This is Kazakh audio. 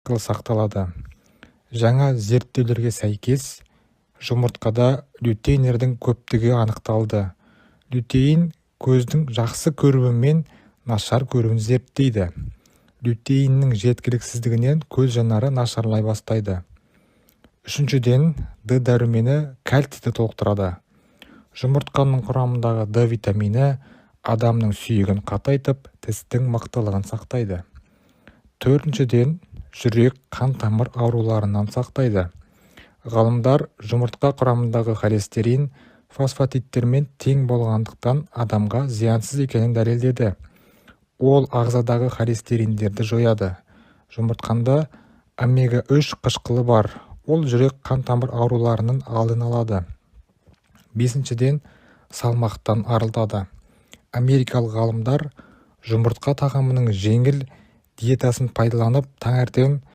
арқылы сақталады. Жаңа зерттеулерге сәйкес, жұмыртқада лютейндердің көптігі анықталды. Лютеин көздің жақсы көруі мен нашар көруін зерттейді. Лютеиннің жеткіліксіздігінен көз жанары нашарлай бастайды. Үшіншіден, Д дәрумені кальцийді толықтырады. Жұмыртқаның құрамындағы Д витамині адамның сүйегін қатайтып, тістің мықтылығын сақтайды. Төртіншіден, жүрек, қан тамыр ауруларынан сақтайды. Ғалымдар жұмыртқа құрамындағы холестерин фосфатидтермен тең болғандықтан адамға зиянсыз екенін дәлелдеді. Ол ағзадағы холестериндерді жояды. Жұмыртқанда омега-3 қышқылы бар. Ол жүрек қан тамыр ауруларының алдын алады. Бесіншіден, салмақтан арылтады. Америкалық ғалымдар жұмыртқа тағамының жеңіл диетасын пайдаланып таңертең